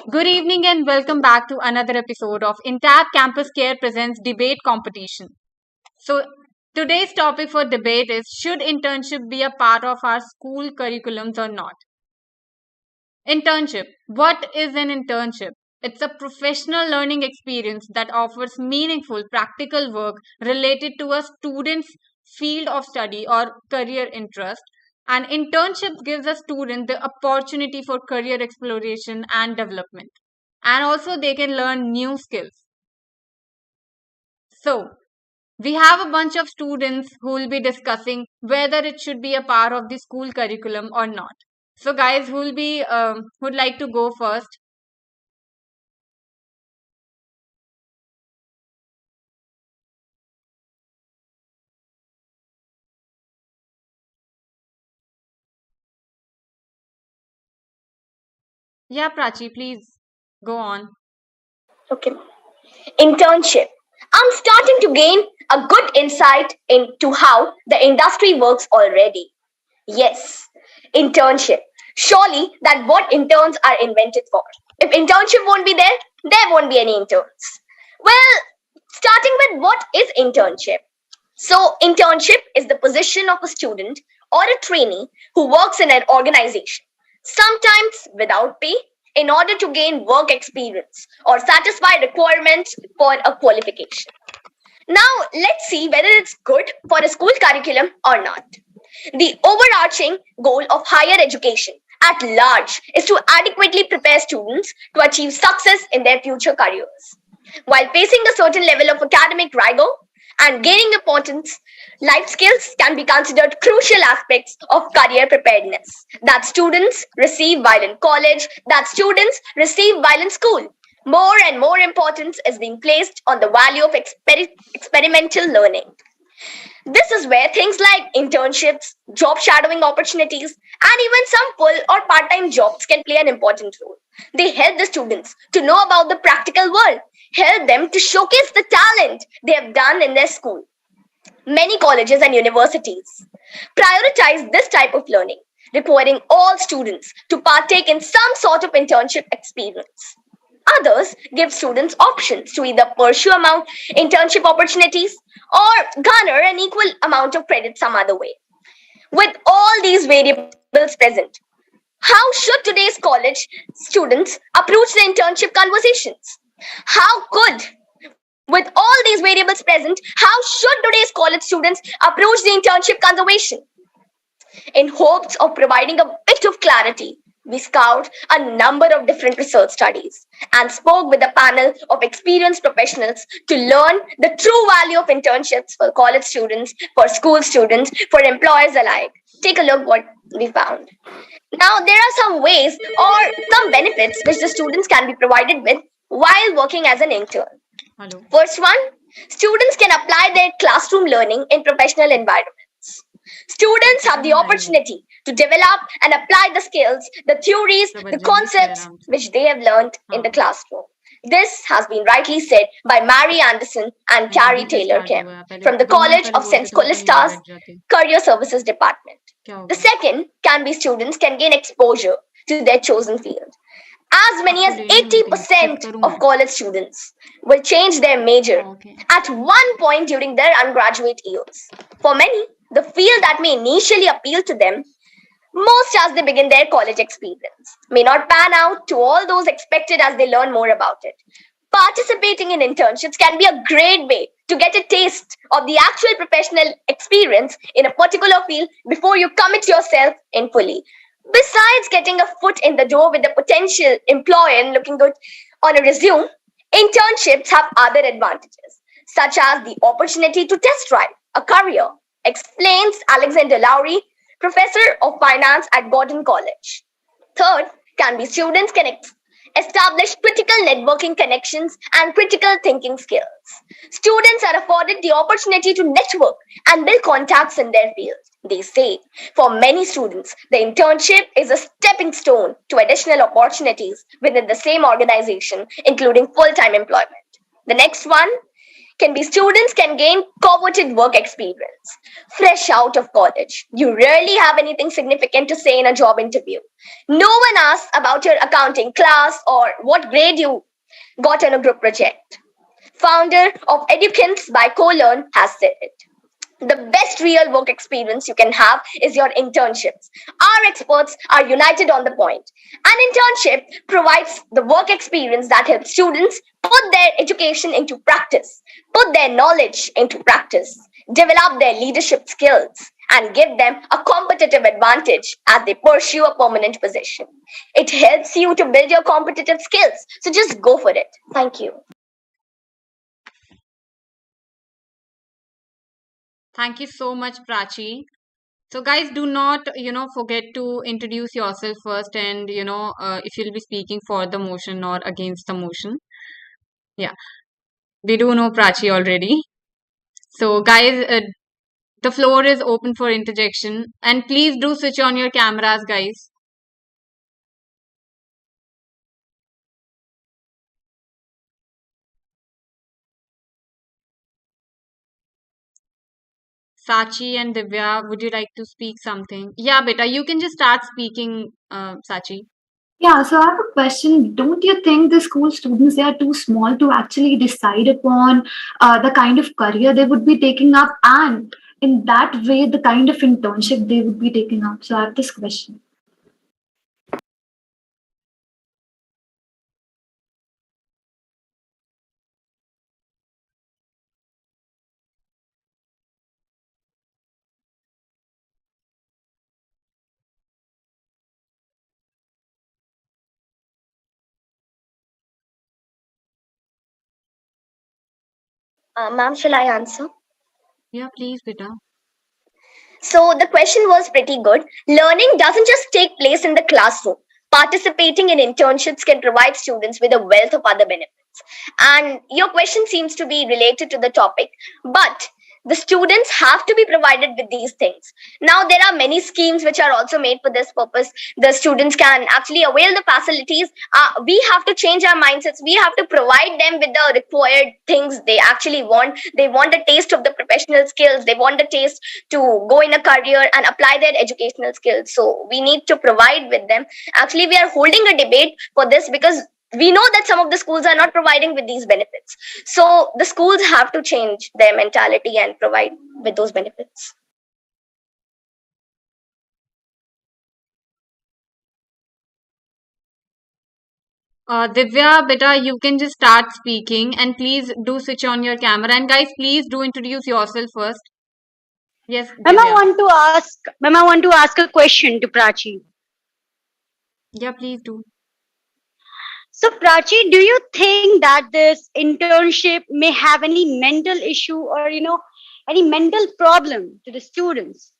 Good evening and welcome back to another episode of Intab Campus Care Presents Debate Competition. So, today's topic for debate is, should internship be a part of our school curriculums or not? Internship. What is an internship? It's a professional learning experience that offers meaningful practical work related to a student's field of study or career interest. And internship gives a student the opportunity for career exploration and development. And also, they can learn new skills. So, we have a bunch of students who will be discussing whether it should be a part of the school curriculum or not. So, guys, who'd like to go first? Yeah, Prachi, please go on. Okay. Internship. I'm starting to gain a good insight into how the industry works already. Yes, internship. Surely that what interns are invented for. If internship won't be there, there won't be any interns. Well, starting with what is internship? So, internship is the position of a student or a trainee who works in an organization, sometimes without pay, in order to gain work experience or satisfy requirements for a qualification. Now, let's see whether it's good for a school curriculum or not. The overarching goal of higher education at large is to adequately prepare students to achieve success in their future careers. While facing a certain level of academic rigor and gaining important life skills can be considered crucial aspects of career preparedness that students receive while in college, that students receive while in school. More and more importance is being placed on the value of experimental learning. This is where things like internships, job shadowing opportunities, and even some full or part time jobs can play an important role. They help the students to know about the practical world, help them to showcase the talent they have done in their school. Many colleges and universities prioritize this type of learning, requiring all students to partake in some sort of internship experience. Others give students options to either pursue amount internship opportunities or garner an equal amount of credit some other way. With all these variables present, how should today's college students approach the internship conversations? How could with all these variables present, how should today's college students approach the internship conservation? In hopes of providing a bit of clarity, we scoured a number of different research studies and spoke with a panel of experienced professionals to learn the true value of internships for college students, for school students, for employers alike. Take a look what we found. Now, there are some ways or some benefits which the students can be provided with while working as an intern. Hello. First one, students can apply their classroom learning in professional environments. Students have the opportunity to develop and apply the skills, the theories, the concepts which they have learned in the classroom. This has been rightly said by Mary Anderson and Carrie Taylor Kim from the College of St. Scholastia's Career Services Department. The second can be students can gain exposure to their chosen field. As many as 80% of college students will change their major at one point during their undergraduate years. For many, the field that may initially appeal to them most as they begin their college experience may not pan out to all those expected as they learn more about it. Participating in internships can be a great way to get a taste of the actual professional experience in a particular field before you commit yourself in fully. Besides getting a foot in the door with a potential employer and looking good on a resume, internships have other advantages, such as the opportunity to test drive a career, explains Alexander Lowry, professor of finance at Gordon College. Third, can be students can establish critical networking connections and critical thinking skills. Students are afforded the opportunity to network and build contacts in their field. They say for many students, the internship is a stepping stone to additional opportunities within the same organization, including full time employment. The next one can be students can gain coveted work experience. Fresh out of college, you rarely have anything significant to say in a job interview. No one asks about your accounting class or what grade you got on a group project. Founder of Educants by CoLearn has said it. The best real work experience you can have is your internships. Our experts are united on the point. An internship provides the work experience that helps students put their education into practice, put their knowledge into practice, develop their leadership skills, and give them a competitive advantage as they pursue a permanent position. It helps you to build your competitive skills. So just go for it. Thank you. Thank you so much, Prachi. So, guys, do not, forget to introduce yourself first and, if you'll be speaking for the motion or against the motion. Yeah, we do know Prachi already. So, guys, the floor is open for interjection. And please do switch on your cameras, guys. Sachi and Divya, would you like to speak something? Yeah, beta, you can just start speaking, Sachi. Yeah, so I have a question. Don't you think the school students they are too small to actually decide upon the kind of career they would be taking up, and in that way, the kind of internship they would be taking up? So I have this question. Ma'am, shall I answer? Yeah, please, beta. So the question was pretty good. Learning doesn't just take place in the classroom. Participating in internships can provide students with a wealth of other benefits. And your question seems to be related to the topic, but the students have to be provided with these things. Now, there are many schemes which are also made for this purpose. The students can actually avail the facilities. We have to change our mindsets. We have to provide them with the required things they actually want. They want a taste of the professional skills. They want a taste to go in a career and apply their educational skills. So we need to provide with them. Actually, we are holding a debate for this because we know that some of the schools are not providing with these benefits. So the schools have to change their mentality and provide with those benefits. Divya, beta, you can just start speaking and please do switch on your camera. And guys, please do introduce yourself first. Yes, Divya. Ma'am, I want to ask a question to Prachi. Yeah, please do. So, Prachi, do you think that this internship may have any mental issue or, any mental problem to the students?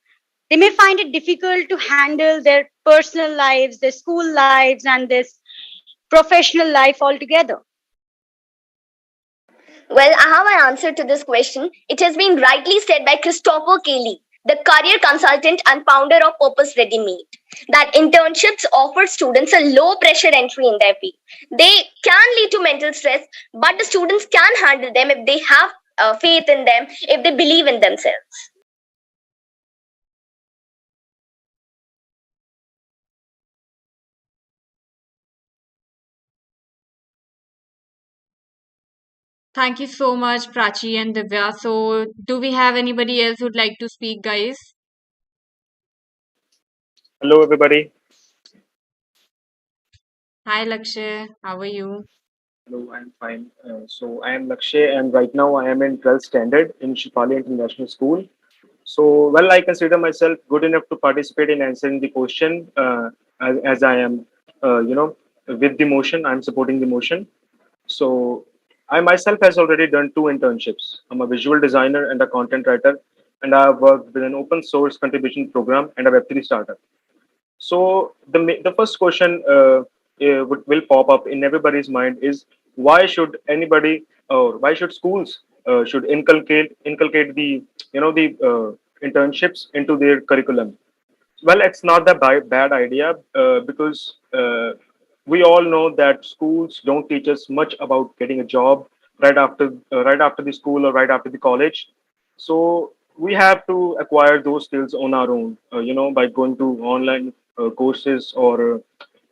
They may find it difficult to handle their personal lives, their school lives, and this professional life altogether. Well, I have an answer to this question. It has been rightly said by Christopher Kelly, the career consultant and founder of Purpose Ready Meet, that internships offer students a low pressure entry in their field. They can lead to mental stress, but the students can handle them if they have faith in them, if they believe in themselves. Thank you so much, Prachi and Divya. So, do we have anybody else who'd like to speak, guys? Hello, everybody. Hi, Lakshay. How are you? Hello, I'm fine. So I am Lakshay, and right now I am in 12th standard in Shipali International School. So, well, I consider myself good enough to participate in answering the question as I am, with the motion. I'm supporting the motion. So, I myself has already done two internships. I'm a visual designer and a content writer, and I have worked with an open source contribution program and a Web3 startup. So the first question will pop up in everybody's mind is why should anybody or why should schools should inculcate the internships into their curriculum? Well, it's not the bad idea because we all know that schools don't teach us much about getting a job, right after the school or right after the college. So we have to acquire those skills on our own, by going to online courses or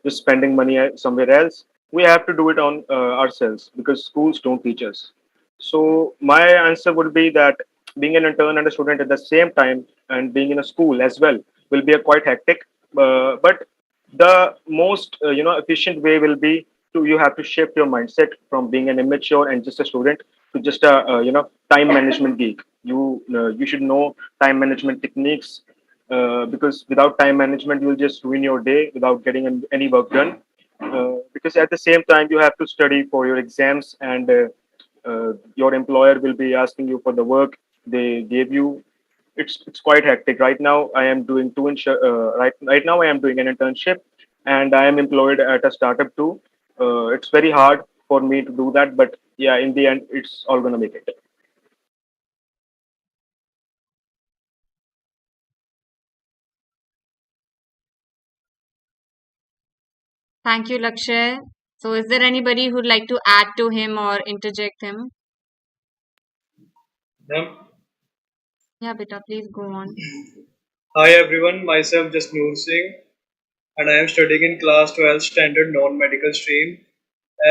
just spending money somewhere else. We have to do it on ourselves because schools don't teach us. So my answer would be that being an intern and a student at the same time and being in a school as well will be a quite hectic. But the most efficient way will be to you have to shift your mindset from being an immature and just a student to just a time management geek. You should know time management techniques, because without time management you'll just ruin your day without getting any work done, because at the same time you have to study for your exams, and your employer will be asking you for the work they gave you. It's quite hectic. Right now I am doing right now I am doing an internship, and I am employed at a startup too. It's very hard for me to do that, but yeah, in the end it's all gonna make it. Thank you, Lakshay. So, is there anybody who'd like to add to him or interject him? Ma'am. Yeah, beta, please go on. Hi everyone, myself just Noor Singh, and I am studying in class 12 standard non-medical stream.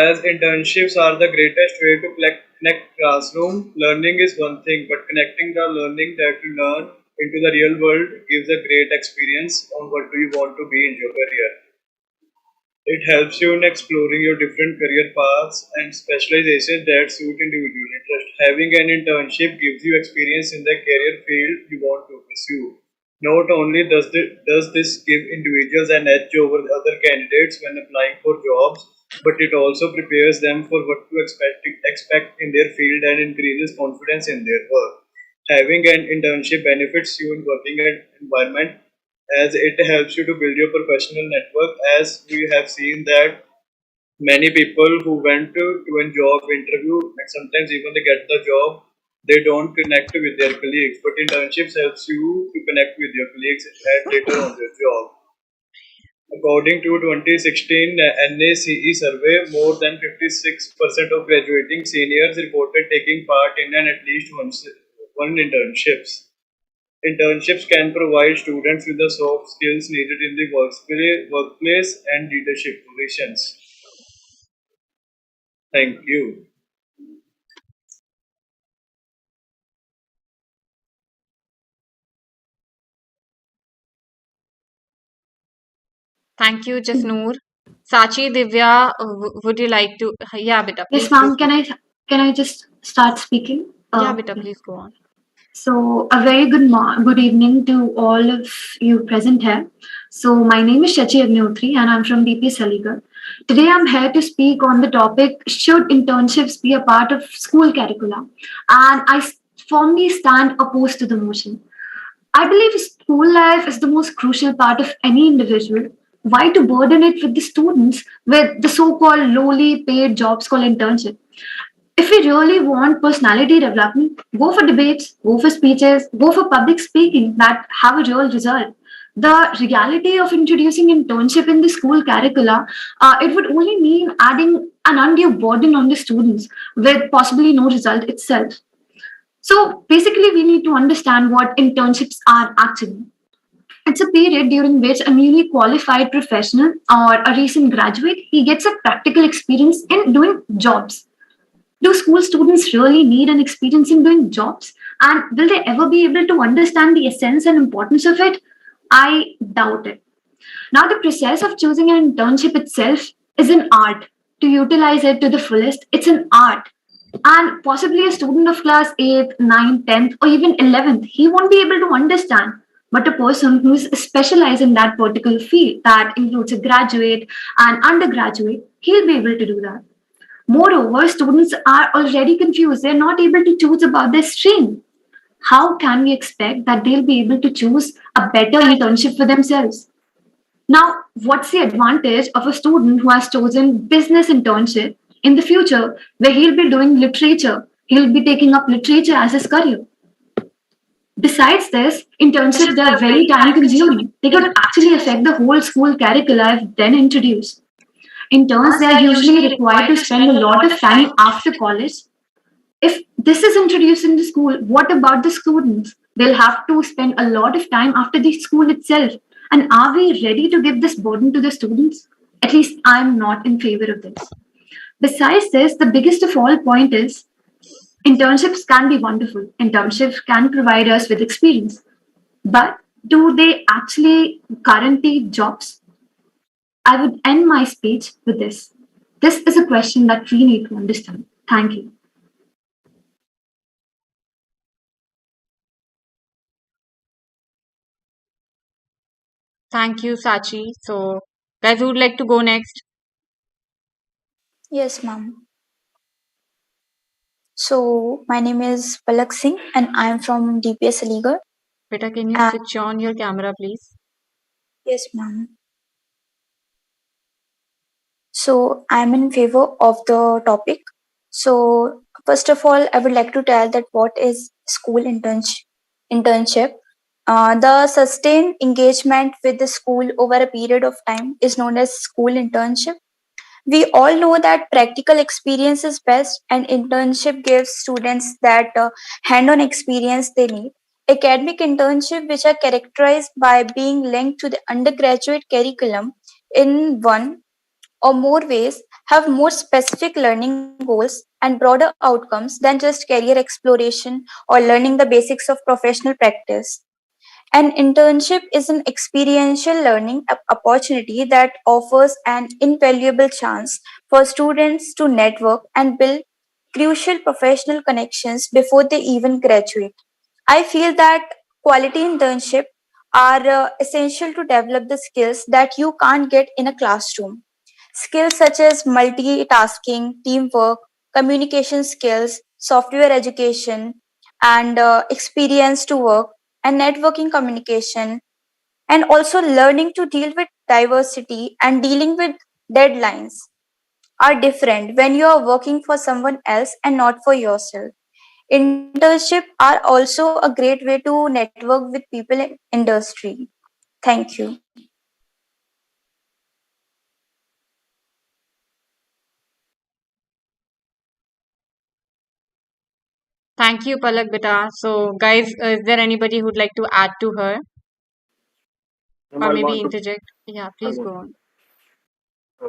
As internships are the greatest way to connect classroom, learning is one thing, but connecting the learning that you learn into the real world gives a great experience on what do you want to be in your career. It helps you in exploring your different career paths and specializations that suit individual interests. Having an internship gives you experience in the career field you want to pursue. Not only does this give individuals an edge over other candidates when applying for jobs, but it also prepares them for what to expect in their field and increases confidence in their work. Having an internship benefits you in working environment as it helps you to build your professional network, as we have seen that many people who went to a job interview and sometimes even they get the job, they don't connect with their colleagues, but internships helps you to connect with your colleagues at later on their job. According to 2016 NACE survey, more than 56% of graduating seniors reported taking part in an at least one internships. Internships can provide students with the soft skills needed in the workplace and leadership positions. Thank you. Thank you, Jasnoor. Sachi, Divya, would you like to? Yeah, beta, Yes, please ma'am. proceed. Can I just start speaking? Yeah, beta, please go on. So, a very good evening to all of you present here. So, my name is Shachi Agnihotri and I'm from BP Saligarh. Today, I'm here to speak on the topic, should internships be a part of school curricula? And firmly stand opposed to the motion. I believe school life is the most crucial part of any individual. Why to burden it with the students with the so called lowly paid jobs called internship? If we really want personality development, go for debates, go for speeches, go for public speaking that have a real result. The reality of introducing internship in the school curricula, it would only mean adding an undue burden on the students with possibly no result itself. So basically, we need to understand what internships are actually. It's a period during which a newly qualified professional or a recent graduate he gets a practical experience in doing jobs. Do school students really need an experience in doing jobs? And will they ever be able to understand the essence and importance of it? I doubt it. Now, the process of choosing an internship itself is an art. To utilize it to the fullest, it's an art. And possibly a student of class 8th, 9th, 10th, or even 11th, he won't be able to understand. But a person who is specialized in that particular field, that includes a graduate and undergraduate, he'll be able to do that. Moreover, students are already confused. They're not able to choose about their stream. How can we expect that they'll be able to choose a better internship for themselves? Now, what's the advantage of a student who has chosen business internship in the future where he'll be doing literature? He'll be taking up literature as his career. Besides this, internships they are very time consuming. They could actually affect the whole school curricula if then introduced. Interns, they are usually required to spend a lot of time after college If this is introduced in the school, what about the students? They'll have to spend a lot of time after the school itself. And are we ready to give this burden to the students? At least I'm not in favor of this. Besides this, the biggest of all point is internships can be wonderful. Internships can provide us with experience. But do they actually guarantee jobs? I would end my speech with this. This is a question that we need to understand. Thank you. Thank you, Sachi. So, guys, who would like to go next? Yes, ma'am. So, my name is Palak Singh and I am from DPS Aligarh. Beta, can you And switch on your camera, please? yes, ma'am. So, I am in favor of the topic. So, first of all, I would like to tell that what is school internship. The sustained engagement with the school over a period of time is known as school internship. We all know that practical experience is best, and internship gives students that hand-on experience they need. Academic internship, which are characterized by being linked to the undergraduate curriculum in one or more ways, have more specific learning goals and broader outcomes than just career exploration or learning the basics of professional practice. An internship is an experiential learning opportunity that offers an invaluable chance for students to network and build crucial professional connections before they even graduate. I feel that quality internship are essential to develop the skills that you can't get in a classroom. Skills such as multitasking, teamwork, communication skills, software education, and experience to work and networking communication, and also learning to deal with diversity and dealing with deadlines are different when you are working for someone else and not for yourself. Internship are also a great way to network with people in industry. Thank you. Thank you, Palak Beta. So, guys, is there anybody who'd like to add to her or I'll maybe want to. interject? Yeah, I'll please want go on.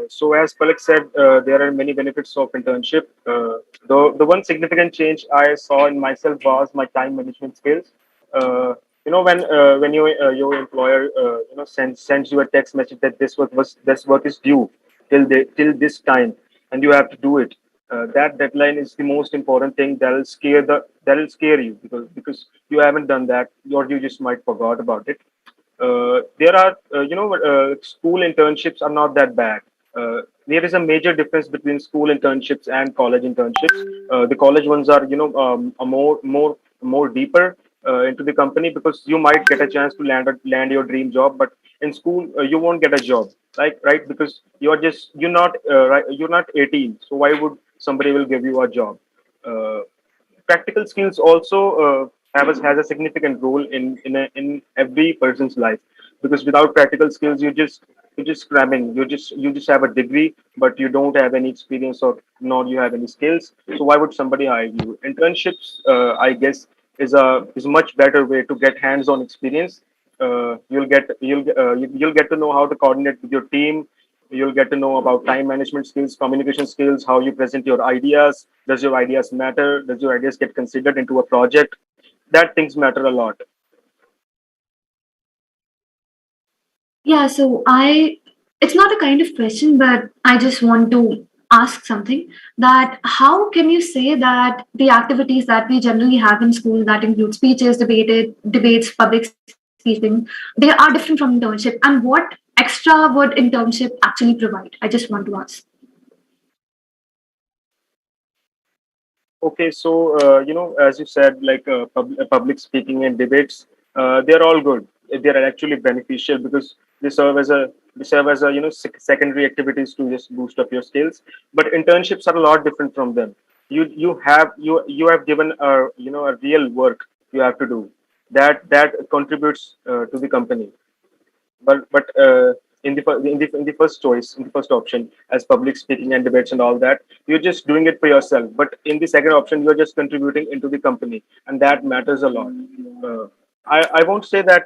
So as Palak said, there are many benefits of internship. The one significant change I saw in myself was my time management skills. When your employer sends you a text message that this work is due till this time, and you have to do it. That deadline is the most important thing that'll scare you because you haven't done that, or you just might forgot about it. There are school internships are not that bad. There is a major difference between school internships and college internships. The college ones are a more deeper into the company, because you might get a chance to land your dream job, but in school you won't get a job, like, right? Because you're not 18, so why would somebody will give you a job? uh, Practical skills also has a significant role in every person's life, because without practical skills you're just cramming, you just have a degree but you don't have any experience, or nor you have any skills, so why would somebody hire you? Internships, I guess, is a much better way to get hands-on experience. You'll get to know how to coordinate with your team. You'll get to know about time management skills, communication skills, how you present your ideas. Does your ideas matter? Does your ideas get considered into a project? That things matter a lot. Yeah, so it's not a kind of question, but I just want to ask something that how can you say that the activities that we generally have in school that include speeches, debates, public speaking, they are different from internship, and what extra would internship actually provide? I just want to ask. Okay, so as you said, like public speaking and debates, they're all good. They're actually beneficial because they serve as a secondary activities to just boost up your skills. But internships are a lot different from them. You have given a real work you have to do that contributes to the company. But in the first choice, in the first option, as public speaking and debates and all that. You're just doing it for yourself. But in the second option, you're just contributing into the company, and that matters a lot. Uh, I won't say that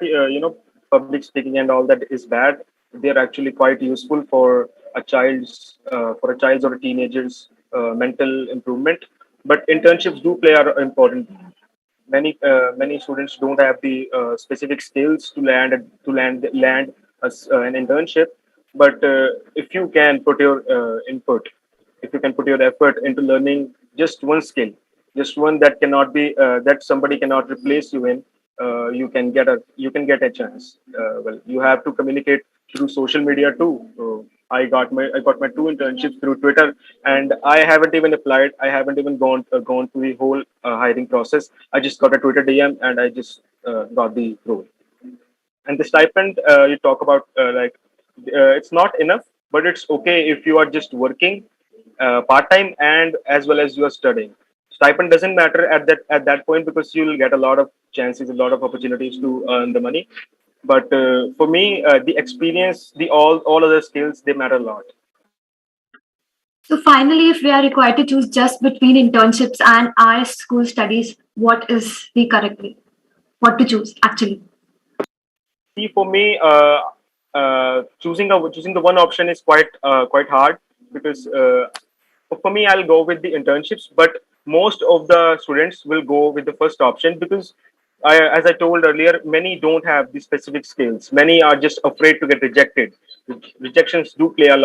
public speaking and all that is bad. They're actually quite useful for a child's or a teenager's mental improvement. But internships do play an important role. Many students don't have the specific skills to land an internship. But if you can put your input, if you can put your effort into learning just one skill, just one that cannot be that somebody cannot replace you in, you can get a chance. Well, you have to communicate through social media too. I got my two internships through Twitter, and I haven't even applied. I haven't even gone through the whole hiring process. I just got a Twitter DM, and I just got the role. And the stipend you talk about, it's not enough, but it's okay if you are just working part time and as well as you are studying. Stipend doesn't matter at that point, because you'll get a lot of chances, a lot of opportunities to earn the money. But for me, the experience, the all other skills, they matter a lot. So finally, if we are required to choose just between internships and our school studies, what is the correct way? What to choose actually? See, for me, choosing the one option is quite hard, because for me, I'll go with the internships. But most of the students will go with the first option, because as I told earlier, many don't have the specific skills. Many are just afraid to get rejected. Rejections do play an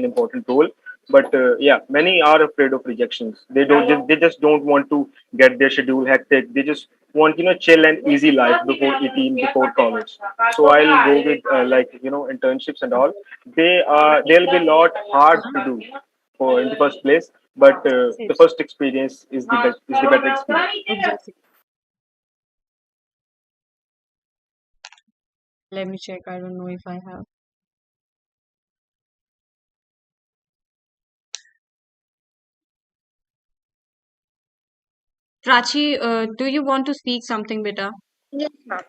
important role. But yeah, many are afraid of rejections. They just don't want to get their schedule hectic. They just want chill and easy life before 18, before college. So I'll go with internships and all. They'll be a lot hard to do for in the first place, but the first experience is the better experience. Obviously. Let me check. I don't know if I have. Prachi, do you want to speak something, beta? Yes, ma'am.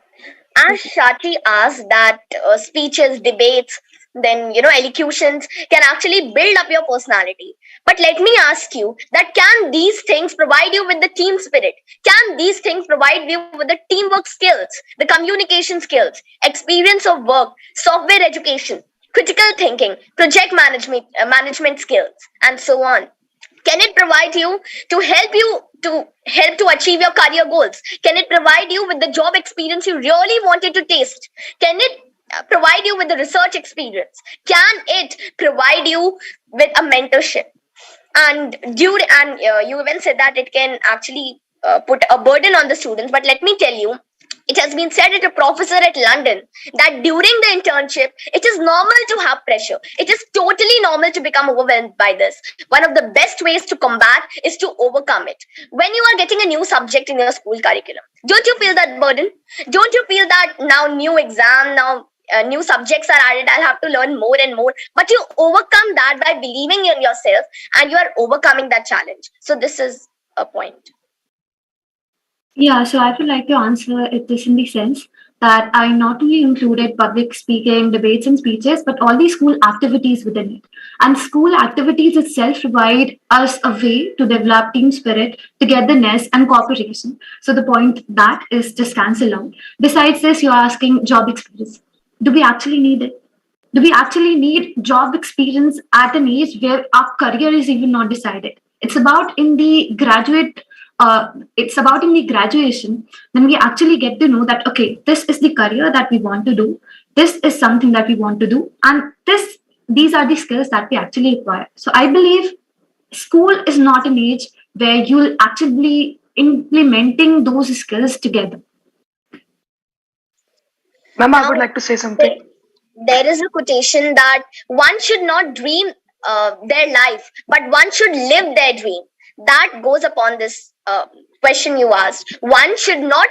As Shati asked that speeches, debates, then elocutions can actually build up your personality. But let me ask you that can these things provide you with the team spirit? Can these things provide you with the teamwork skills, the communication skills, experience of work, software education, critical thinking, project management skills, and so on? Can it provide you to achieve your career goals? Can it provide you with the job experience you really wanted to taste? Can it provide you with the research experience? Can it provide you with a mentorship? And you even said that it can actually put a burden on the students. But let me tell you, it has been said at a professor at London that during the internship, it is normal to have pressure. It is totally normal to become overwhelmed by this. One of the best ways to combat is to overcome it. When you are getting a new subject in your school curriculum, don't you feel that burden? Don't you feel that now new exam, now new subjects are added, I'll have to learn more and more? But you overcome that by believing in yourself, and you are overcoming that challenge. So this is a point. Yeah, so I would like to answer it this in the sense that I not only included public speaking, debates, and speeches, but all the school activities within it. And school activities itself provide us a way to develop team spirit, togetherness, and cooperation. So the point that is just cancel out. Besides this, you're asking job experience. Do we actually need it? Do we actually need job experience at an age where our career is even not decided? It's about in the graduation when we actually get to know that okay, this is the career that we want to do, this is something that we want to do, and these are the skills that we actually require. So I believe school is not an age where you'll actually implementing those skills together. Ma'am, I would Now, like to say something. there, there is a quotation that one should not dream their life, but one should live their dream. That goes upon this question you asked. One should not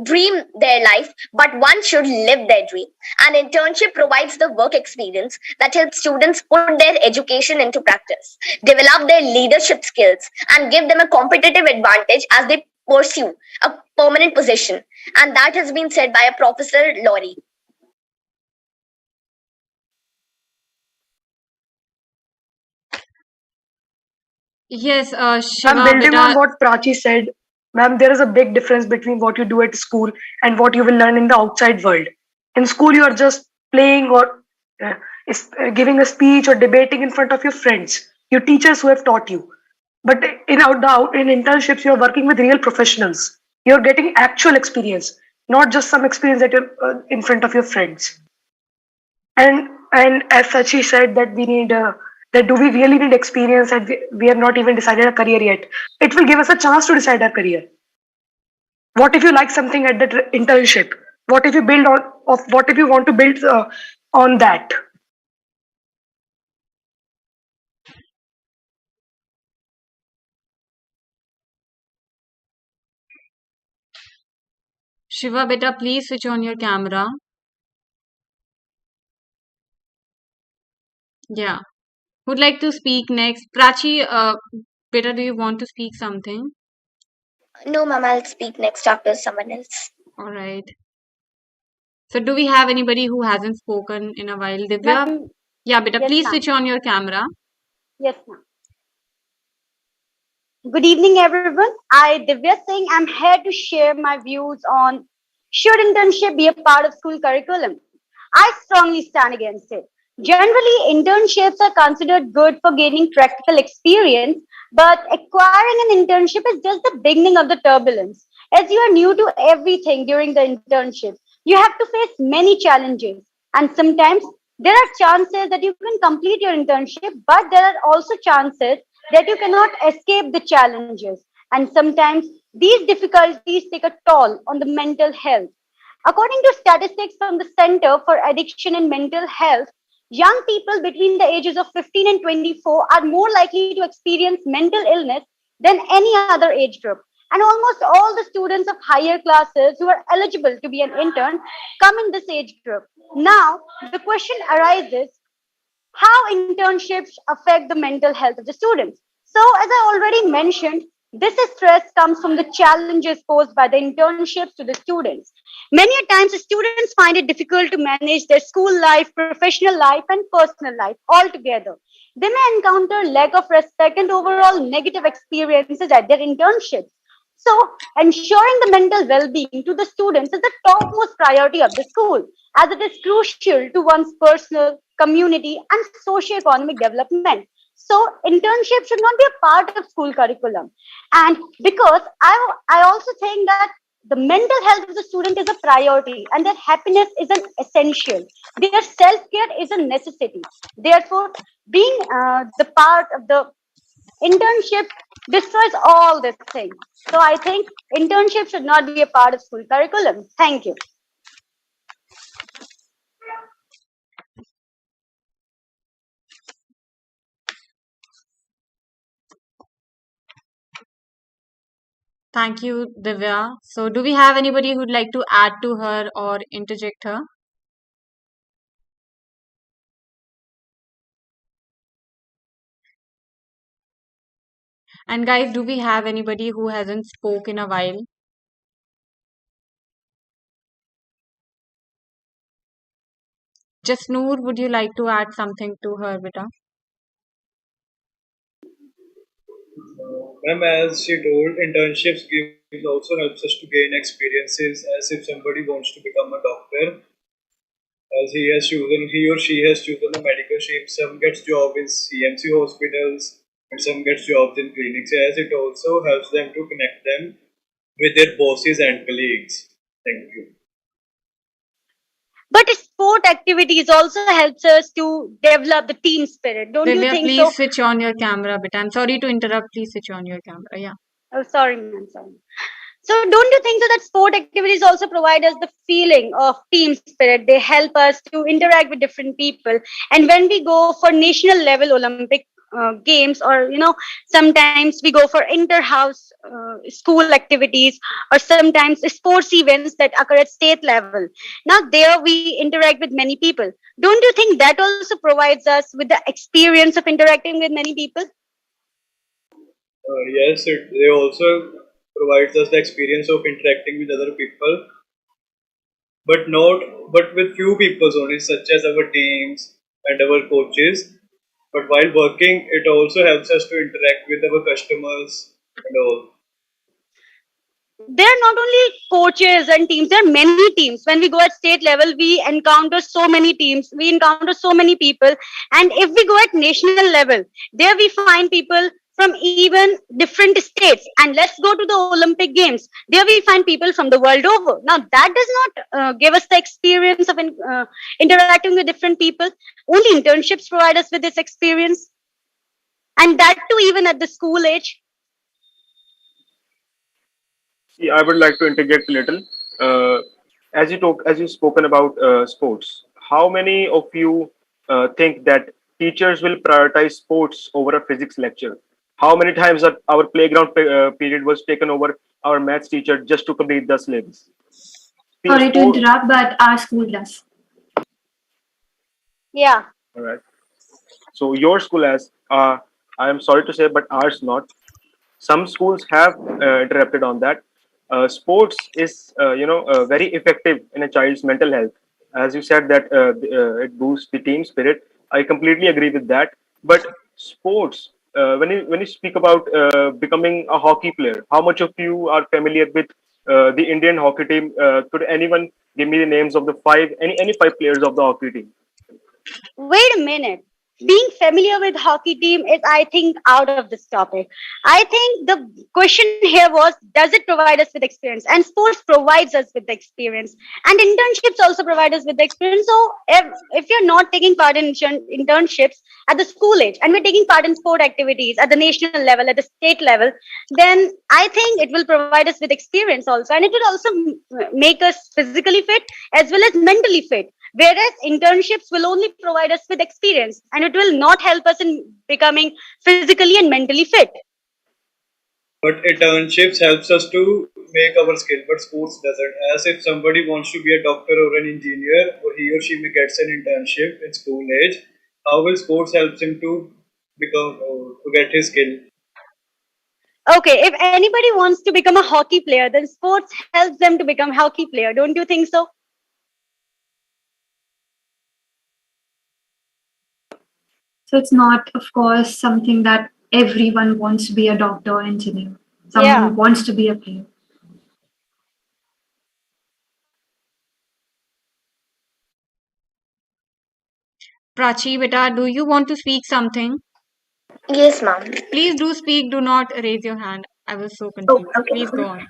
dream their life, but one should live their dream. An internship provides the work experience that helps students put their education into practice, develop their leadership skills, and give them a competitive advantage as they pursue a permanent position. And that has been said by a professor, Laurie. Yes, I'm Shiva, building on beta. what Prachi said. Ma'am, there is a big difference between what you do at school and what you will learn in the outside world. In school, you are just playing or giving a speech or debating in front of your friends, your teachers who have taught you. But in internships, you are working with real professionals. You are getting actual experience, not just some experience that you're in front of your friends. And as Sachi said that we need that do we really need experience and we have not even decided a career yet. It will give us a chance to decide our career. What if you like something at that internship? What if you build on of what if you want to build on that? Shiva, beta, please switch on your camera. Yeah. Who'd like to speak next? Prachi, beta, do you want to speak something? No, ma'am, I'll speak next after someone else. All right. So, do we have anybody who hasn't spoken in a while? Divya? Ma'am, Yeah, beta, yes, please ma'am. switch on your camera. Yes, ma'am. Good evening, everyone. I, Divya Singh, I'm here to share my views on should internship be a part of school curriculum? I strongly stand against it. Generally, internships are considered good for gaining practical experience, but acquiring an internship is just the beginning of the turbulence. As you are new to everything during the internship, you have to face many challenges, and sometimes there are chances that you can complete your internship, but there are also chances that you cannot escape the challenges. And sometimes these difficulties take a toll on the mental health. According to statistics from the Center for Addiction and Mental Health, young people between the ages of 15 and 24 are more likely to experience mental illness than any other age group. And almost all the students of higher classes who are eligible to be an intern come in this age group. Now, the question arises, how internships affect the mental health of the students. So, as I already mentioned, this stress comes from the challenges posed by the internships to the students. Many a times, the students find it difficult to manage their school life, professional life, and personal life all together. They may encounter lack of respect and overall negative experiences at their internships. So, ensuring the mental well being to the students is the topmost priority of the school, as it is crucial to one's personal, community, and socio-economic development. So, internship should not be a part of school curriculum. And because I also think that the mental health of the student is a priority and their happiness is an essential. Their self care is a necessity. Therefore, being the part of the internship destroys all these things. So I think internship should not be a part of school curriculum. Thank you. Thank you, Divya. So, do we have anybody who'd like to add to her or interject her? And guys, do we have anybody who hasn't spoke in a while? Just Noor, would you like to add something to her, beta? Ma'am, as she told, internships gives also helps us to gain experiences. As if somebody wants to become a doctor, as he or she has chosen a medical stream. Some gets job in CMC hospitals, and some gets jobs in clinics. As it also helps them to connect them with their bosses and colleagues. Thank you. But sport activities also helps us to develop the team spirit. Don't you Divya, think please so? switch on your camera, beta. I'm sorry to interrupt. Please switch on your camera. Yeah. Oh, sorry, man. Sorry. So don't you think so that sport activities also provide us the feeling of team spirit? They help us to interact with different people. And when we go for national level Olympic games, or sometimes we go for inter-house school activities, or sometimes sports events that occur at state level. Now there we interact with many people. Don't you think that also provides us with the experience of interacting with many people? Yes, they also provides us the experience of interacting with other people, but with few people only, such as our teams and our coaches. But while working, it also helps us to interact with our customers and all. There are not only coaches and teams, there are many teams. When we go at state level, we encounter so many teams, we encounter so many people. And if we go at national level, there we find people from even different states. And let's go to the Olympic Games, there we find people from the world over. Now that does not give us the experience of interacting with different people. Only internships provide us with this experience, and that too even at the school age. See, I would like to interject a little. Uh, as you spoken about sports, how many of you think that teachers will prioritize sports over a physics lecture? How many times our playground period was taken over our maths teacher just to complete the syllabus? See, Sorry to sport. interrupt, but our school does. Yeah. All right. So your school has, I am sorry to say, but ours not. Some schools have interrupted on that. Sports is very effective in a child's mental health. As you said that it boosts the team spirit. I completely agree with that. But sports, when you speak about becoming a hockey player, how much of you are familiar with the Indian hockey team? Could anyone give me the names of the any five players of the hockey team? Wait a minute. Being familiar with hockey team is, I think, out of this topic. I think the question here was, does it provide us with experience? And sports provides us with the experience. And internships also provide us with the experience. So if you're not taking part in internships at the school age, and we're taking part in sport activities at the national level, at the state level, then I think it will provide us with experience also. And it will also make us physically fit as well as mentally fit. Whereas internships will only provide us with experience, and it will not help us in becoming physically and mentally fit. But internships helps us to make our skill, but sports doesn't. As if somebody wants to be a doctor or an engineer, or he or she may gets an internship in school age, how will sports help him to become or to get his skill? Okay, if anybody wants to become a hockey player, then sports helps them to become a hockey player. Don't you think so? So it's not, of course, something that everyone wants to be a doctor or engineer. Yeah. Someone wants to be a player. Prachi, beta, do you want to speak something? Yes, ma'am. Please do speak. Do not raise your hand. I was so Oh, confused. okay. Please go on.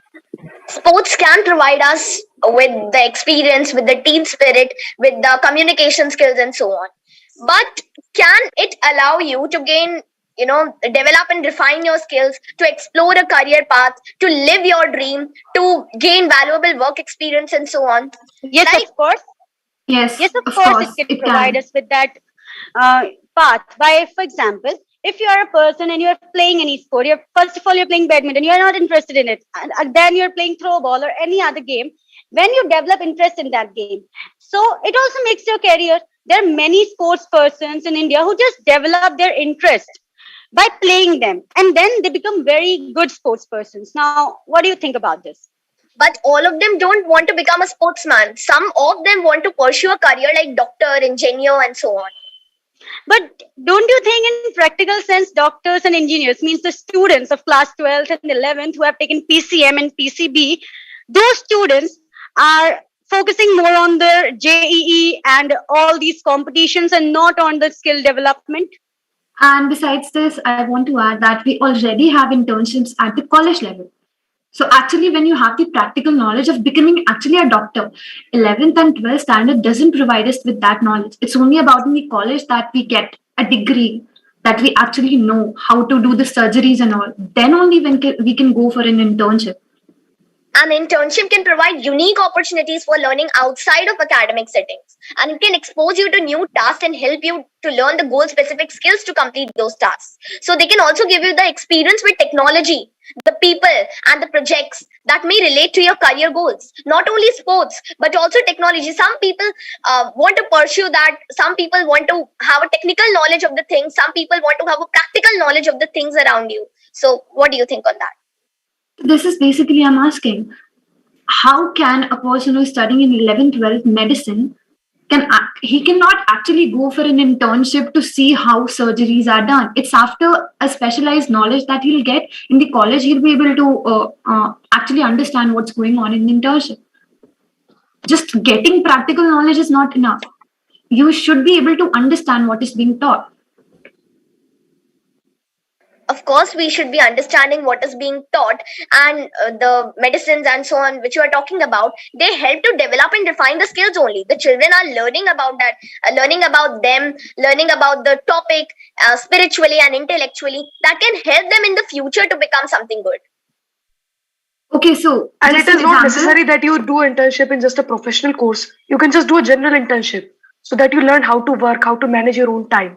Sports can provide us with the experience, with the team spirit, with the communication skills, and so on. But can it allow you to gain, develop and refine your skills, to explore a career path, to live your dream, to gain valuable work experience, and so on? Yes, Like, of course. Yes, Yes, of of course, it course, can it provide can. us with that path. By, for example, if you are a person and you are playing any sport, you're first of all you're playing badminton, you are not interested in it, and then you're playing throw ball or any other game. When you develop interest in that game, so it also makes your career. There are many sports persons in India who just develop their interest by playing them, and then they become very good sports persons. Now, what do you think about this? but all of them don't want to become a sportsman. Some of them want to pursue a career like doctor, engineer, and so on. But don't you think, in practical sense, doctors and engineers means the students of class 12th and 11th who have taken PCM and PCB, those students are focusing more on their JEE and all these competitions and not on the skill development? And besides this, I want to add that we already have internships at the college level. So actually, when you have the practical knowledge of becoming actually a doctor, 11th and 12th standard doesn't provide us with that knowledge. It's only about in the college that we get a degree, that we actually know how to do the surgeries and all. Then only when we can go for an internship. An internship can provide unique opportunities for learning outside of academic settings, and it can expose you to new tasks and help you to learn the goal specific skills to complete those tasks. So they can also give you the experience with technology, the people, and the projects that may relate to your career goals. Not only sports, but also technology. Some people want to pursue that. Some people want to have a technical knowledge of the things. Some people want to have a practical knowledge of the things around you. So, what do you think on that? This is basically I'm asking, how can a person who is studying in 11th, 12th medicine he cannot actually go for an internship to see how surgeries are done. It's after a specialized knowledge that he'll get in the college, he'll be able to actually understand what's going on in the internship. Just getting practical knowledge is not enough. You should be able to understand what is being taught. Of course, we should be understanding what is being taught, and the medicines and so on, which you are talking about, they help to develop and refine the skills only. The children are learning about that, learning about them, learning about the topic spiritually and intellectually. That can help them in the future to become something good. Okay, so And just it an is not example. necessary that you do internship in just a professional course. You can just do a general internship so that you learn how to work, how to manage your own time.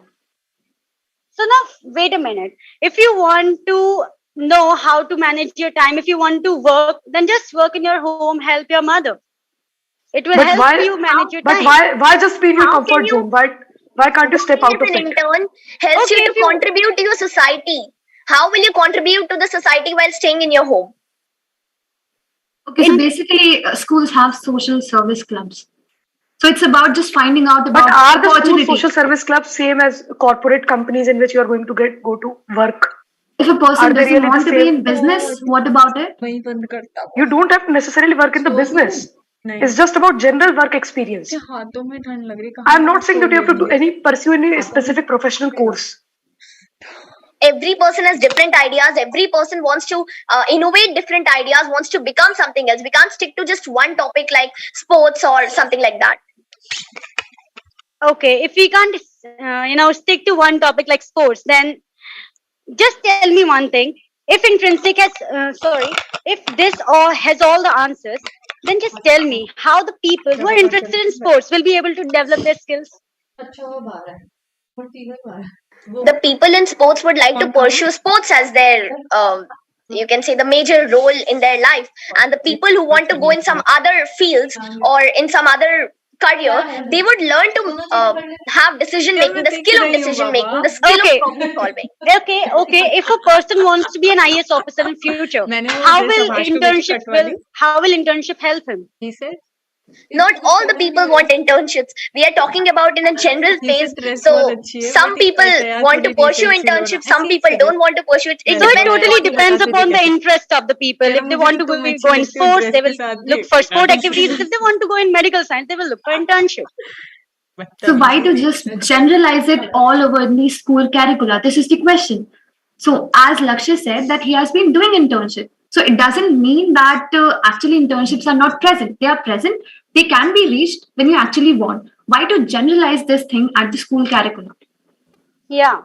So now, wait a minute. If you want to know how to manage your time, if you want to work, then just work in your home, help your mother. It will But help why? you manage your But time. why just be in your How can comfort you zone? Why can't you step working out as of an it? intern helps Okay, you to if you contribute to your society? How will you contribute to the society while staying in your home? Okay, so in basically, schools have social service clubs. So it's about just finding out But about are the school opportunities. social service clubs same as corporate companies in which you are going to go to work? If a Are person they doesn't really the want to be same? in business, what about it? You don't have to necessarily work in the business. It's just about general work experience. I'm not saying that you have to pursue any specific professional course. Every person has different ideas. Every person wants to innovate different ideas, wants to become something else. We can't stick to just one topic like sports or something like that. Okay, if we can't, stick to one topic like sports, then just tell me one thing. If intrinsic has, if this all has all the answers, then just tell me how the people who are interested in sports will be able to develop their skills. The people in sports would like to pursue sports as their you can say the major role in their life, and the people who want to go in some other fields or in some other career, they would learn to have decision making, the skill of decision making, the skill of Okay, problem solving. okay. If a person wants to be an IS officer in future, how will internship help him? Not all the people want internships. We are talking about in a general phase. So some people want to pursue internships, some people don't want to pursue it. It So it depends totally upon the depends upon the interest of the people. If they want to go in sports, they will look for sport activities. If they want to go in medical science, they will look for internship. So why to just generalize it all over in the school curricula? This is the question. So as Lakshya said that he has been doing internship. So it doesn't mean that actually internships are not present. They are present. They can be reached when you actually want. Why to generalize this thing at the school curriculum? Yeah.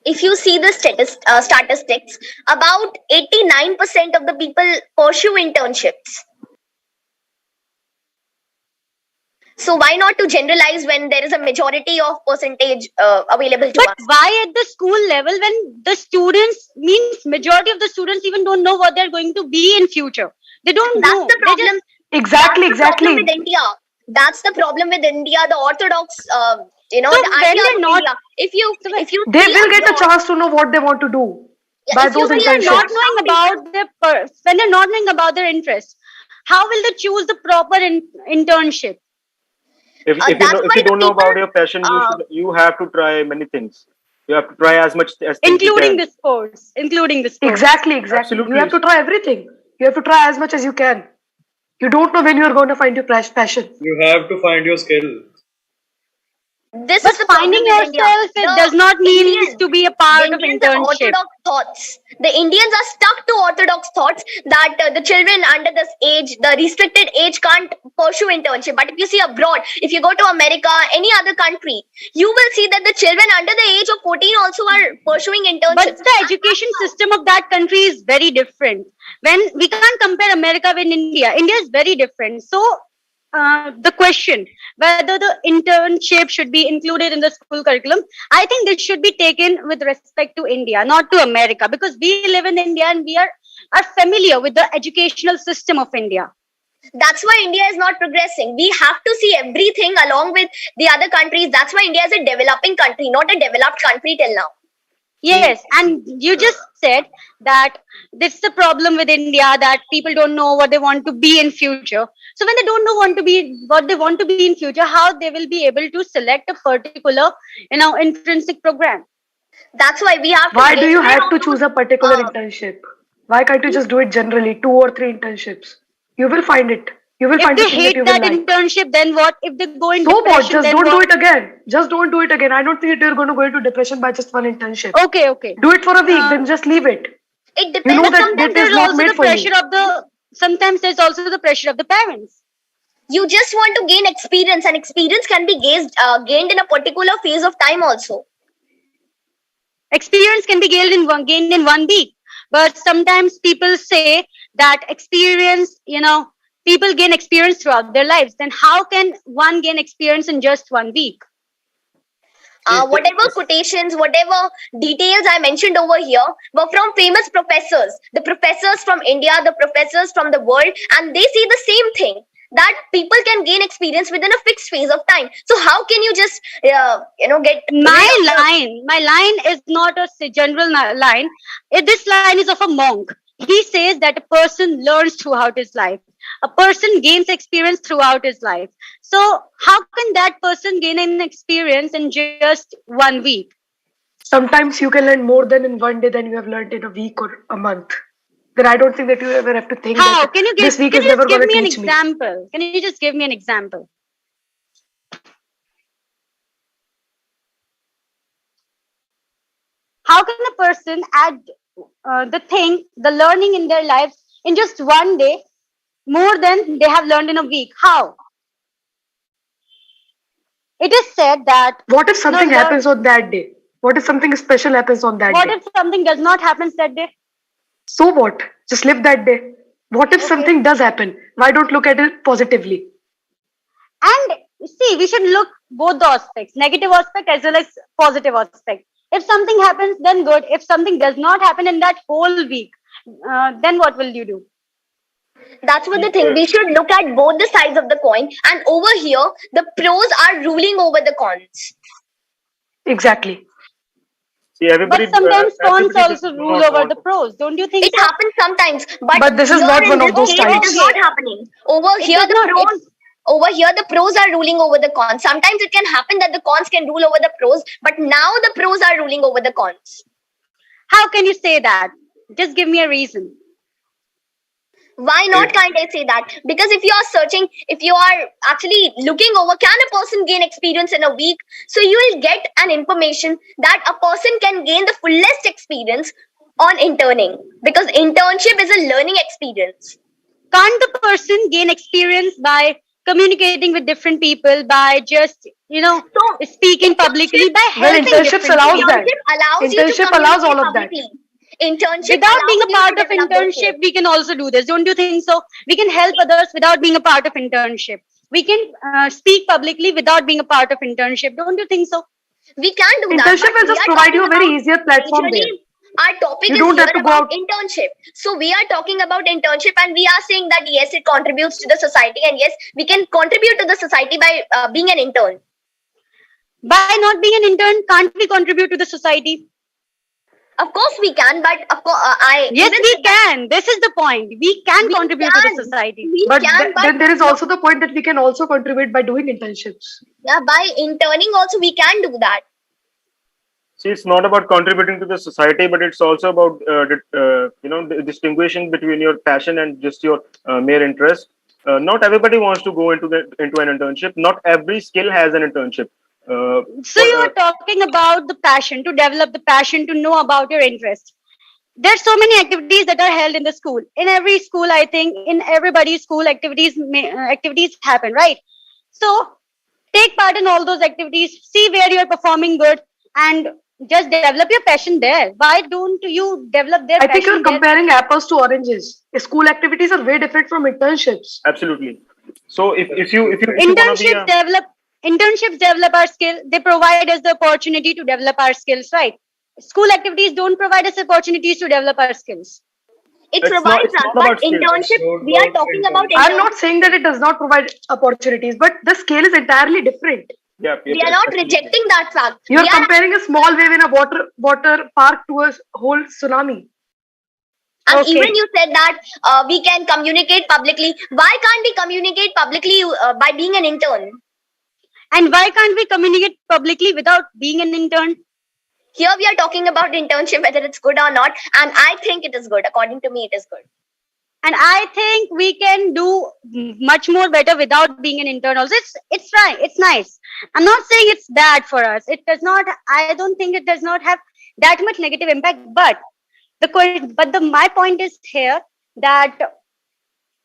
if you see the statistics, about 89% of the people pursue internships. So why not to generalize when there is a majority of percentage available to But us? why at the school level when the students means majority of the students even don't know what they're going to be in future? They don't That's know. the They problem. just That's the problem with India. That's the problem with India. The orthodox, so the when ideas they're of not India. If you They see will get a abroad, chance to know what they want to do yeah, by if you those when see they're not abroad, internships. some knowing people about when they're not knowing about their interests, how will they choose the proper internship? that's If why you the don't know people about your passion, uh, you have to try many things. You have to try as much as things you Including can. the sports. Including the sports. Exactly. You have Absolutely. to try everything. You have to try as much as you can. You don't know when you are going to find your passion. You have to find your skill. this But is the problem finding with India. yourself it does not The mean to be a The part of Indians have internship. orthodox thoughts. The Indians are stuck to orthodox thoughts that the children under this age, the restricted age, can't pursue internship. But if you see abroad, if you go to America, any other country, you will see that the children under the age of 14 also are pursuing But internships. the education system of that country is very different. When we can't compare America with India, India is very different. So the question whether the internship should be included in the school curriculum, I think this should be taken with respect to India, not to America, because we live in India and we are familiar with the educational system of India. That's why India is not progressing. We have to see everything along with the other countries. That's why India is a developing country, not a developed country till now. Yes, and you just said that this is the problem with India, that people don't know what they want to be in future. So when they don't know want to be what they want to be in future, how they will be able to select a particular, intrinsic program? That's why we have to Why do you explain have all to choose those. a particular Uh, internship? Why can't you just do it generally, two or three internships? You will find it. You will If find the they thing that hate you will that like. internship, then what? If they go in So what? depression, Just then don't do what? it again. Just don't do it again. I don't think that you're going to go into depression by just one internship. Okay, okay. Do it for a week, Uh, then just leave it. it You depends know but that on. sometimes it is there's not also made the for you. pressure of the. Sometimes there's also the pressure of the parents. You just want to gain experience, and experience can be gained in a particular phase of time also. Experience can be gained in 1 week, but sometimes people say that experience, people gain experience throughout their lives. Then how can one gain experience in just 1 week? See, Whatever quotations, whatever details I mentioned over here were from famous professors, the professors from India, the professors from the world, and they say the same thing, that people can gain experience within a fixed phase of time. So how can you just get rid of the. My line is not a general line. This line is of a monk. He says that a person learns throughout his life. A person gains experience throughout his life. So how can that person gain an experience in just 1 week? Sometimes you can learn more than in one day than you have learned in a week or a month. Then I don't think that you ever have to think How? that this week Can is you never just going give to me an teach me. example? Can you just give me an example? How can a person add the learning in their lives in just 1 day more than they have learned in a week? How? It is said that, What if something learn. happens on that day? What if something special happens on that What day? if something does not happen that day? So what? Just live that day. What if Okay. something does happen? Why don't look at it positively? And see, we should look both the aspects, negative aspect as well as positive aspect. If something happens, then good. If something does not happen in that whole week, then what will you do? That's what the see, thing. We should look at both the sides of the coin, and over here, the pros are ruling over the cons. Exactly. see, But sometimes cons everybody just also do rule not over want the to. pros. Don't you think It so? happens sometimes, but But this is here not in one of this those case, it is times. not Okay. happening. Over It here, does the not. pros. Over here, the pros are ruling over the cons. Sometimes it can happen that the cons can rule over the pros, but now the pros are ruling over the cons. How can you say that? Just give me a reason. Why not? Can't I say that? Because if you are searching, if you are actually looking over, can a person gain experience in a week? So you will get an information that a person can gain the fullest experience on interning, because internship is a learning experience. Can't the person gain experience by communicating with different people, by just, So speaking publicly, internship by Well, helping internships different allows people? that. internship allows you to Internship allows communicate all of that. publicly. Internship Without being allows a you to part of develop those internship, skills. we can also do this. Don't you think so? We can help others without being a part of internship. We can speak publicly without being a part of internship. Don't you think so? We can do that, Internship but will we just are provide talking you a very about easier platform there. majorly. Our topic You is don't here have to go about out. internship. So we are talking about internship, and we are saying that yes, it contributes to the society, and yes, we can contribute to the society by being an intern. By not being an intern, can't we contribute to the society? Of course, we can, but of course, I Yes, even we said that can. This is the point. We can we contribute to the can, society. we But can, but then there is no, also the point that we can also contribute by doing internships. yeah, by interning also we can do that. See, it's not about contributing to the society, but it's also about distinguishing between your passion and just your mere interest. Not everybody wants to go into an internship. Not every skill has an internship. So For you are talking about the passion, to develop the passion, to know about your interest. There's so many activities that are held in the school. In every school, I think, in everybody's school, activities happen, right? So take part in all those activities, see where you're performing good, and just develop your passion there. Why don't you develop their I think you're passion there? comparing apples to oranges. School activities are way different from internships. absolutely. So if you want to be internships a develop Internships develop our skill. They provide us the opportunity to develop our skills, right? School activities don't provide us opportunities to develop our skills. It it's provides us, not but about skills. It's internship, not we are about talking about internship. I'm not internship. saying that it does not provide opportunities, but the scale is entirely different. Yep, yep, We are not absolutely. rejecting that fact. You're We are comparing a small wave in a water park to a whole tsunami. And even Okay. you said that we can communicate publicly. Why can't we communicate publicly by being an intern? And why can't we communicate publicly without being an intern? Here we are talking about internship, whether it's good or not, and I think it is good. According to me, it is good. And I think we can do much more better without being an intern. Also, it's right. It's nice. I'm not saying it's bad for us. It does not. I don't think it does not have that much negative impact. But the my point is here that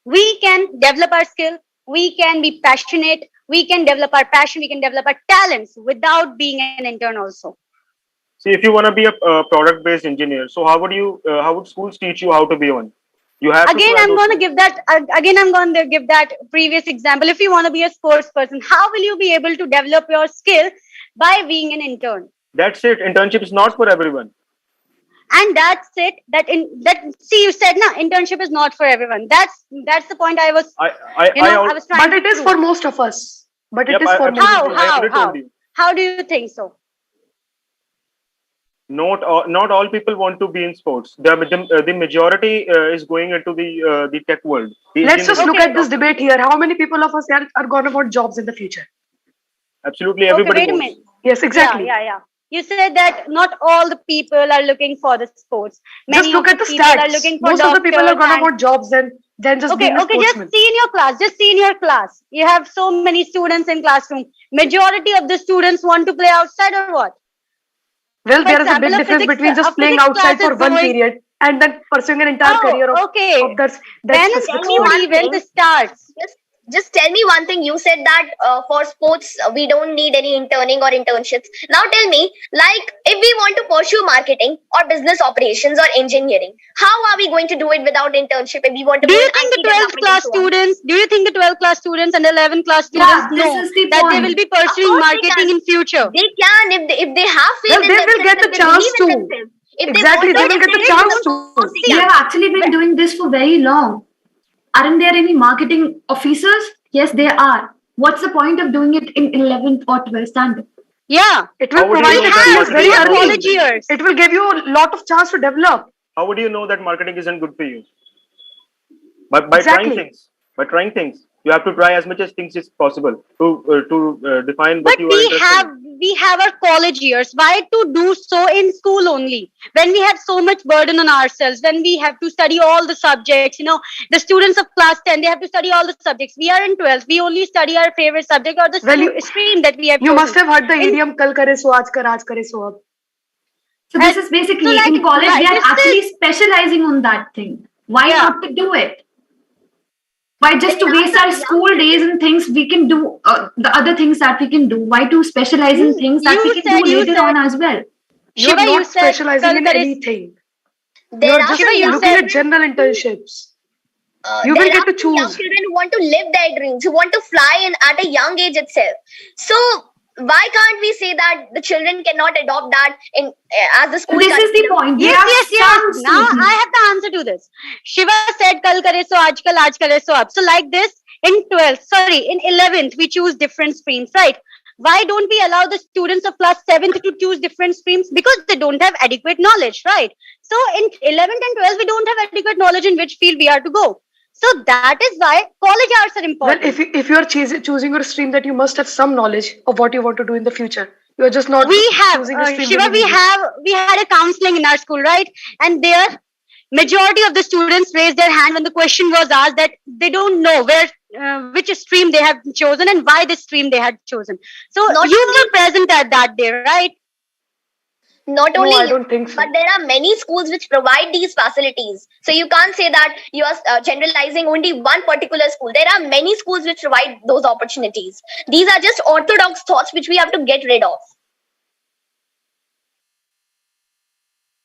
we can develop our skill. We can be passionate. We can develop our passion. We can develop our talents without being an intern. Also. See, if you want to be a product-based engineer, so how would schools teach you how to be one? You have to Again, try I'm those going to things. give that. Again, I'm going to give that previous example. If you want to be a sports person, how will you be able to develop your skill by being an intern? That's it. Internship is not for everyone. And that's it. See, you said na internship is not for everyone. That's the point I was I, I, I, I al- was trying But to it is prove. for most of us. But it yep, is for most of How absolutely. I us. how already told how you. how do you think so? Not all people want to be in sports. The majority is going into the tech world, the Let's just engineering, look the at Okay, this doctors. debate here. How many people of us are going to want jobs in the future? Absolutely, okay. everybody Wait a wants. minute. Yes, Yeah, exactly. yeah, yeah. You said that not all the people are looking for the sports. Just Many look of at the the people are stats. looking for Most of the people are doctors gonna and want jobs than just okay, being a okay. Just sportsman. see in your class. Just see in your class. You have so many students in classroom. Majority of the students want to play outside or what? Well, For there is a example, big difference between a just playing physics class outside is for one going. period and then pursuing an entire career Oh, okay. of that When a Tell specific me school sport. one event thing. starts, Just, just tell me one thing. You said that for sports we don't need any interning or internships. Now tell me, like, if we want to pursue marketing or business operations or engineering, how are we going to do it without internship? If we want to do go in you think the IT 12th development and class so on, students, do you think the 12th class students and the 11th class students Yeah, this know is the that they will point. be of pursuing course they marketing can. in future? They can if they have faith Well, in they will themselves, get the if they believe chance in to. themselves, if they want Exactly, to they But will get get the there, they then chance of don't to. course they We see. have can. actually been doing this for very long. Aren't there any marketing officers? Yes, there are. What's the point of doing it in 11th or 12th standard? Yeah, It How will would you provide know the that skills we very marketing is have not good college early. for you? years. It will give you a lot of chance to develop. How would you know that marketing isn't good for you? But by trying Exactly. things, you have to try as much as things is possible to define what But you are interested in. we have our college years. Why to do so in school only? When we have so much burden on ourselves, when we have to study all the subjects, the students of class 10, they have to study all the subjects. We are in 12th. We only study our favorite subject or the Well, stream that we have you must chosen. have heard the In idiom "Kal kare so aaj kar, aaj kare so ab." So uh, this is so basically like in college we are this actually is specializing on that thing. Why yeah. not to do it? Why But just to now waste the our young school days children, and things we can do the other things that we can do? Why to specialize in things that we can do You later said on as well? You're Shiva. You not said specializing kal in kare. anything. there You're are Shiva, just some you young looking said at children general who internships. You will there get are to some young choose. children who want to live their dreams, who want to fly in at a young age itself. So why can't we say that the children cannot adopt that in as the So school this is the curriculum? point. There yes, are yes, yes. some Now I students. have the answer to this. Shiva said kal kare so aaj kare so ab. So like this in 12th, sorry, in 11th we choose different streams, right? Why don't we allow the students of class 7th to choose different streams? Because they don't have adequate knowledge, right? So in 11th and 12th we don't have adequate knowledge in which field we are to go. So that is why college hours are Well, important. if you are choosing your stream, that you must have some knowledge of what you want to do in the future. You are just not We have choosing a stream Shiva, willy nilly. we had a counseling in our school, right? And there majority of the students raised their hand when the question was asked that they don't know which stream they have chosen and why this stream they had chosen. So Not you only were present at that day, right? not No, only I you, don't think but so. there are many schools which provide these facilities. So you can't say that you are generalizing only one particular school. There are many schools which provide those opportunities. These are just orthodox thoughts which we have to get rid of.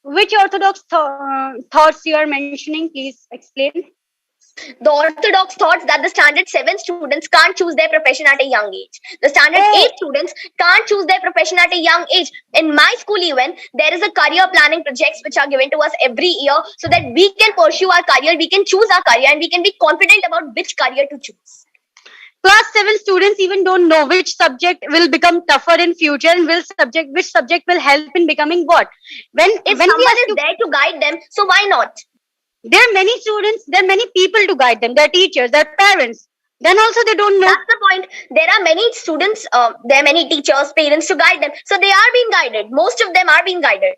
Which orthodox thoughts you are mentioning? Please explain. The orthodox thoughts that the standard 7 students can't choose their profession at a young age. The standard 8 Oh, students can't choose their profession at a young age. In my school, even, there is a career planning projects which are given to us every year so that we can pursue our career, we can choose our career, and we can be confident about which career to choose. Class 7 students even don't know which subject will become tougher in future and which subject will help in becoming what. If When we someone are is there to guide them, so why not? there are many students, there are many people to guide them, their teachers, their parents. Then also they don't know. That's the point. There are many students, there are many teachers, parents to guide them. So they are being guided. Most of them are being guided.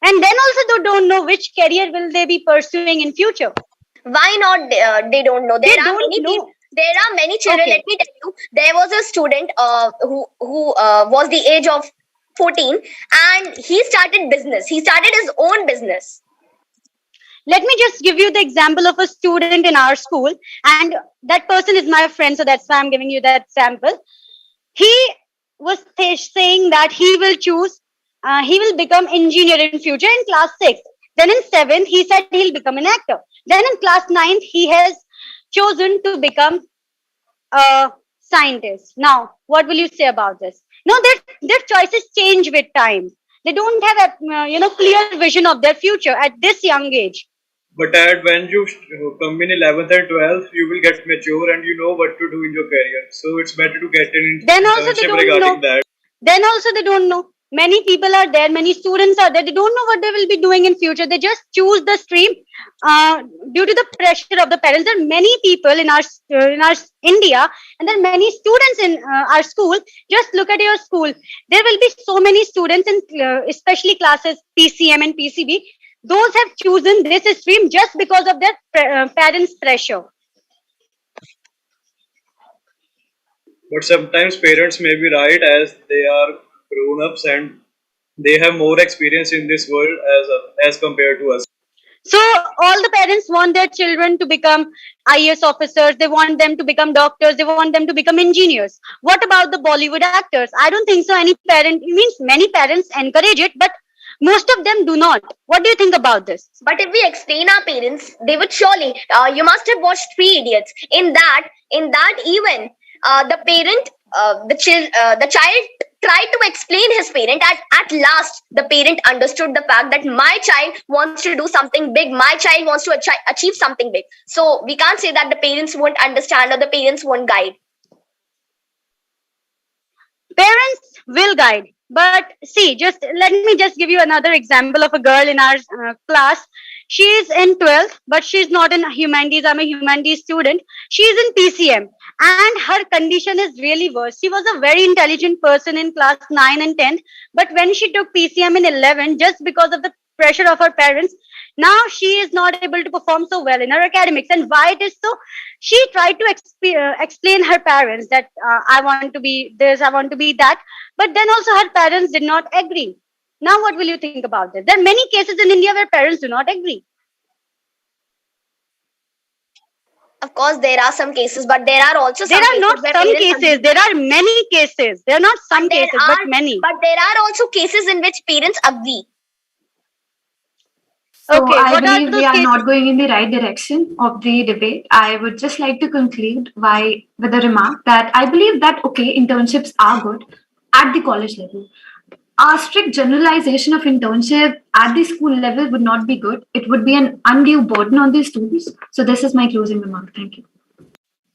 And then also they don't know which career will they be pursuing in future. Why not? They don't know. They don't know. There are many children. Okay. Let me tell you. There was a student who was the age of 14, and he started business. He started his own business. Let me just give you the example of a student in our school, and that person is my friend, so that's why I'm giving you that sample. He was saying that he will become engineer in future in class 6. Then in 7th, he said he'll become an actor. Then in class 9th, he has chosen to become a scientist. Now, what will you say about this? No, their choices change with time. They don't have a clear vision of their future at this young age. But when you come in 11th and 12th, you will get mature and you know what to do in your career. So it's better to get an Then also they internship don't regarding know. that. Then also they don't know. Many people are there, many students are there. They don't know what they will be doing in future. They just choose the stream due to the pressure of the parents. There are many people in our India, and there are many students in our school. Just look at your school. There will be so many students in especially classes PCM and PCB. Those have chosen this stream just because of their parents' pressure. But sometimes parents may be right as they are grown ups and they have more experience in this world as compared to us. So all the parents want their children to become IAS officers. They want them to become doctors. They want them to become engineers. What about the Bollywood actors? I don't think so. Many parents encourage it, but most of them do not. What do you think about this? But if we explain our parents, they would surely. You must have watched Three Idiots. In that even the parent, the child tried to explain his parent. At last, the parent understood the fact that my child wants to do something big. My child wants to achieve something big. So we can't say that the parents won't understand or the parents won't guide. Parents will guide, but see, just let me just give you another example of a girl in our class. She is in 12th, but she's not in humanities. I'm a humanities student. She is in PCM, and her condition is really worse. She was a very intelligent person in class 9 and 10, but when she took PCM in 11, just because of the pressure of her parents, now she is not able to perform so well in her academics. And why it is so? She tried to explain her parents that I want to be this, I want to be that, but then also her parents did not agree. Now what will you think about this? There are many cases in India where parents do not agree. Of course, there are some cases, but there are also some There are not where some parents cases, there are many cases. There are not some there cases, are, but many. But there are also cases in which parents agree. So Okay, I what are believe those we are cases? not going in the right direction of the debate. I would just like to conclude with a remark that I believe that okay, internships are good at the college level. A strict generalization of internship at the school level would not be good. It would be an undue burden on the students. So this is my closing remark. Thank you.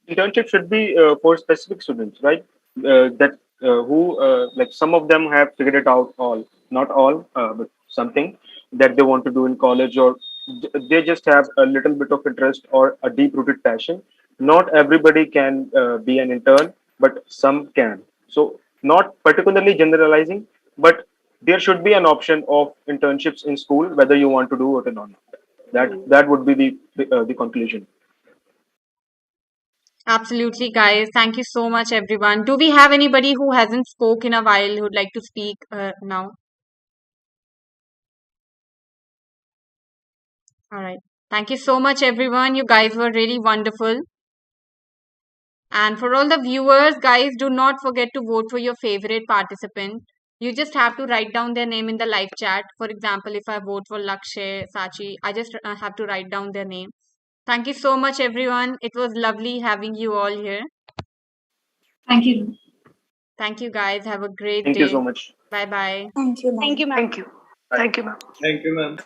Internship should be for specific students, right? That who like some of them have figured it out all, not all, but something that they want to do in college, or they just have a little bit of interest or a deep-rooted passion. Not everybody can be an intern, but some can. So not particularly generalizing, but there should be an option of internships in school, whether you want to do it or not. That would be the conclusion. Absolutely, guys. Thank you so much, everyone. Do we have anybody who hasn't spoke in a while who'd like to speak now? All right. Thank you so much, everyone. You guys were really wonderful. And for all the viewers, guys, do not forget to vote for your favorite participant. You just have to write down their name in the live chat. For example, if I vote for Lakshay, Sachi, I just have to write down their name. Thank you so much, everyone. It was lovely having you all here. Thank you. Thank you, guys. Have a great Thank you day. so much. Bye bye. Thank you, ma'am. Thank you, ma'am. Thank you. Thank you, ma'am. Thank you, ma'am.